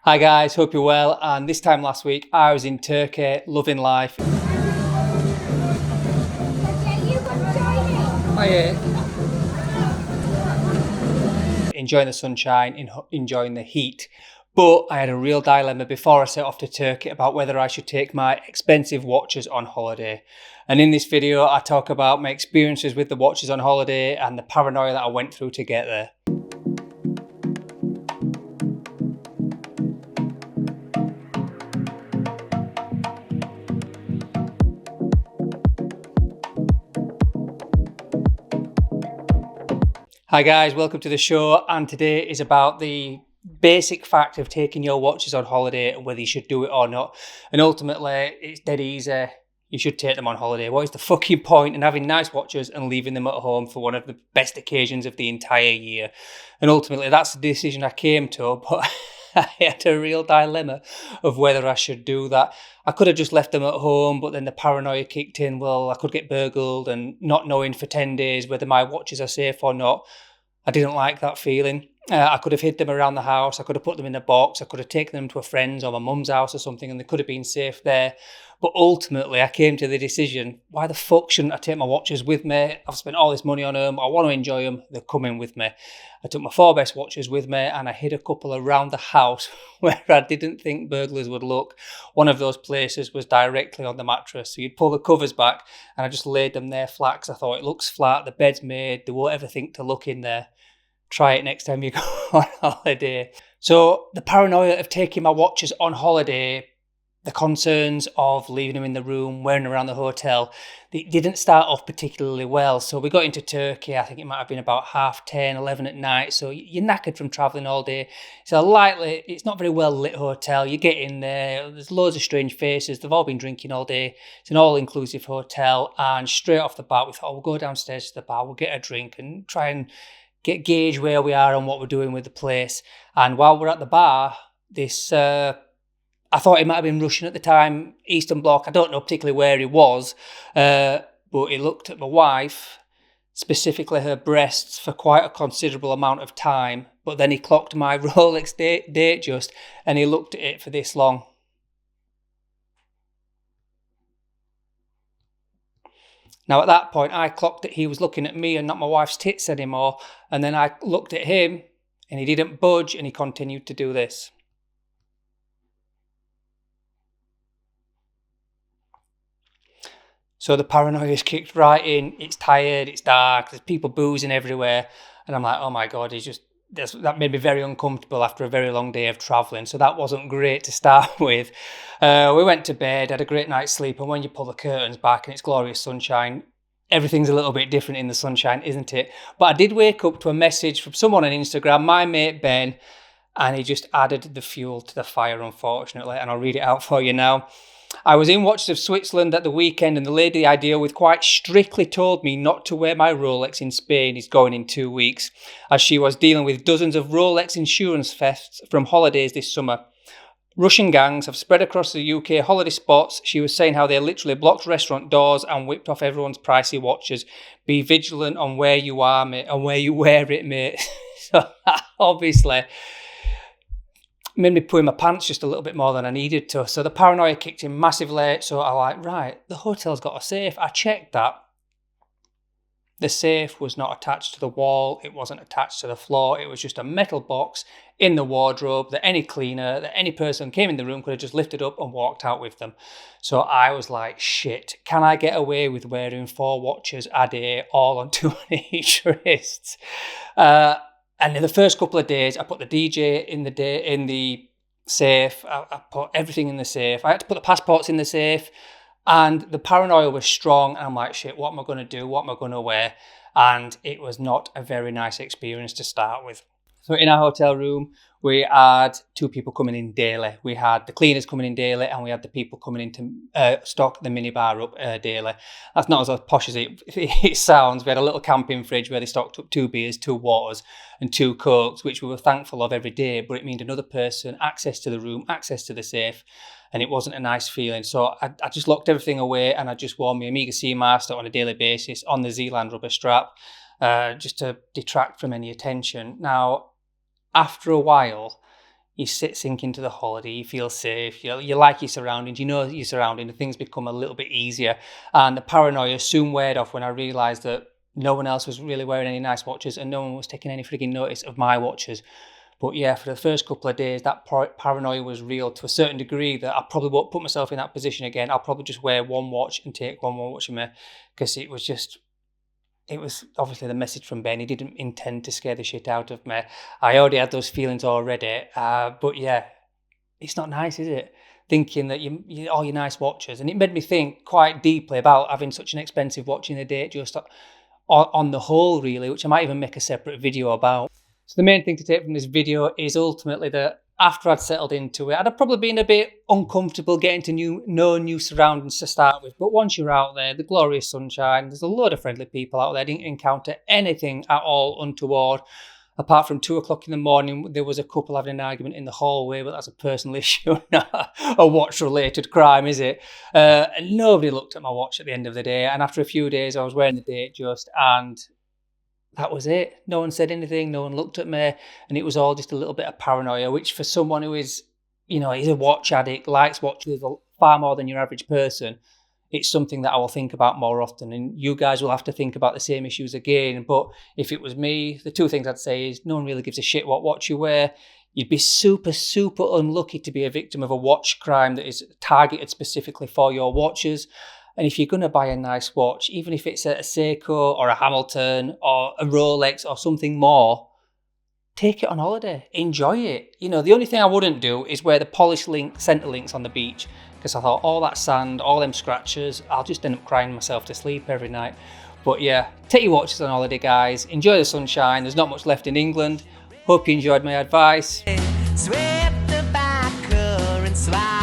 Hi guys, hope you're well. And this time last week, I was in Turkey, loving life. Enjoying the sunshine, enjoying the heat. But I had a real dilemma before I set off to Turkey about whether I should take my expensive watches on holiday. And in this video, I talk about my experiences with the watches on holiday and the paranoia that I went through to get there. Hi guys, welcome to the show, and today is about the basic fact of taking your watches on holiday and whether you should do it or not. And ultimately, it's dead easy. You should take them on holiday. What is the fucking point in having nice watches and leaving them at home for one of the best occasions of the entire year? And ultimately, that's the decision I came to, but I had a real dilemma of whether I should do that. I could have just left them at home, but then the paranoia kicked in. Well, I could get burgled, and not knowing for 10 days whether my watches are safe or not, I didn't like that feeling. I could have hid them around the house. I could have put them in a box. I could have taken them to a friend's or my mum's house or something, and they could have been safe there. But ultimately, I came to the decision, why the fuck shouldn't I take my watches with me? I've spent all this money on them. I want to enjoy them. They're coming with me. I took my 4 best watches with me, and I hid a couple around the house where I didn't think burglars would look. One of those places was directly on the mattress. So you'd pull the covers back, and I just laid them there flat because I thought it looks flat. The bed's made. They won't ever think to look in there. Try it next time you go on holiday. So the paranoia of taking my watches on holiday, the concerns of leaving them in the room, wearing them around the hotel, they didn't start off particularly well. So we got into Turkey, I think it might have been about 10:30, 11 at night. So you're knackered from travelling all day. It's not very well lit hotel. You get in there, there's loads of strange faces. They've all been drinking all day. It's an all-inclusive hotel. And straight off the bat, we thought, we'll go downstairs to the bar, we'll get a drink and try and gauge where we are and what we're doing with the place. And while we're at the bar, I thought he might have been Russian at the time, Eastern Bloc. I don't know particularly where he was, but he looked at my wife, specifically her breasts, for quite a considerable amount of time. But then he clocked my Rolex date just, and he looked at it for this long. Now, at that point, I clocked that he was looking at me and not my wife's tits anymore. And then I looked at him and he didn't budge, and he continued to do this. So the paranoia's kicked right in. It's tired, it's dark, there's people boozing everywhere. And I'm like, oh my God, that made me very uncomfortable after a very long day of travelling. So that wasn't great to start with. We went to bed, had a great night's sleep. And when you pull the curtains back and it's glorious sunshine, everything's a little bit different in the sunshine, isn't it? But I did wake up to a message from someone on Instagram, my mate Ben, and he just added the fuel to the fire, unfortunately. And I'll read it out for you now. I was in Watches of Switzerland at the weekend, and the lady I deal with quite strictly told me not to wear my Rolex in Spain. Is going in 2 weeks, as she was dealing with dozens of Rolex insurance thefts from holidays this summer. Russian gangs have spread across the UK holiday spots. She was saying how they literally blocked restaurant doors and whipped off everyone's pricey watches. Be vigilant on where you are, mate, and where you wear it, mate. So obviously made me poo in my pants just a little bit more than I needed to. So the paranoia kicked in massively. So I like, right, the hotel's got a safe. I checked that. The safe was not attached to the wall. It wasn't attached to the floor. It was just a metal box in the wardrobe that any cleaner, that any person came in the room could have just lifted up and walked out with them. So I was like, shit, can I get away with wearing 4 watches a day, all on 2 on each wrist? And in the first couple of days, I put the DJ in the safe. I put everything in the safe. I had to put the passports in the safe. And the paranoia was strong. And I'm like, shit, what am I going to do? What am I going to wear? And it was not a very nice experience to start with. So in our hotel room, we had 2 people coming in daily. We had the cleaners coming in daily, and we had the people coming in to stock the minibar up daily. That's not as posh as it sounds. We had a little camping fridge where they stocked up 2 beers, 2 waters, and 2 cokes, which we were thankful of every day, but it meant another person, access to the room, access to the safe, and it wasn't a nice feeling. So I just locked everything away, and I just wore my Omega Seamaster on a daily basis on the Zealand rubber strap, just to detract from any attention. Now, after a while, you sink into the holiday, you feel safe, you like your surroundings, you know your surroundings, and things become a little bit easier. And the paranoia soon weared off when I realised that no one else was really wearing any nice watches and no one was taking any frigging notice of my watches. But yeah, for the first couple of days, that paranoia was real to a certain degree that I probably won't put myself in that position again. I'll probably just wear one watch and take one watch with me, because it was obviously the message from Ben. He didn't intend to scare the shit out of me. I already had those feelings already. But yeah, it's not nice, is it? Thinking that all your nice watches. And it made me think quite deeply about having such an expensive watch in a date, just on the whole, really, which I might even make a separate video about. So the main thing to take from this video is ultimately that after I'd settled into it, I'd have probably been a bit uncomfortable getting to know new surroundings to start with. But once you're out there, the glorious sunshine, there's a load of friendly people out there. I didn't encounter anything at all untoward. Apart from 2 o'clock in the morning, there was a couple having an argument in the hallway, but that's a personal issue, not a watch-related crime, is it? And nobody looked at my watch at the end of the day. And after a few days, I was wearing the Datejust, and that was it. No one said anything. No one looked at me. And it was all just a little bit of paranoia, which for someone who is, is a watch addict, likes watches far more than your average person, it's something that I will think about more often. And you guys will have to think about the same issues again. But if it was me, the two things I'd say is no one really gives a shit what watch you wear. You'd be super, super unlucky to be a victim of a watch crime that is targeted specifically for your watches. And if you're going to buy a nice watch, even if it's a Seiko or a Hamilton or a Rolex or something more, take it on holiday. Enjoy it. The only thing I wouldn't do is wear the polished center links on the beach, because I thought all that sand, all them scratches, I'll just end up crying myself to sleep every night. But yeah, take your watches on holiday, guys. Enjoy the sunshine. There's not much left in England. Hope you enjoyed my advice. Sweep the back and slide.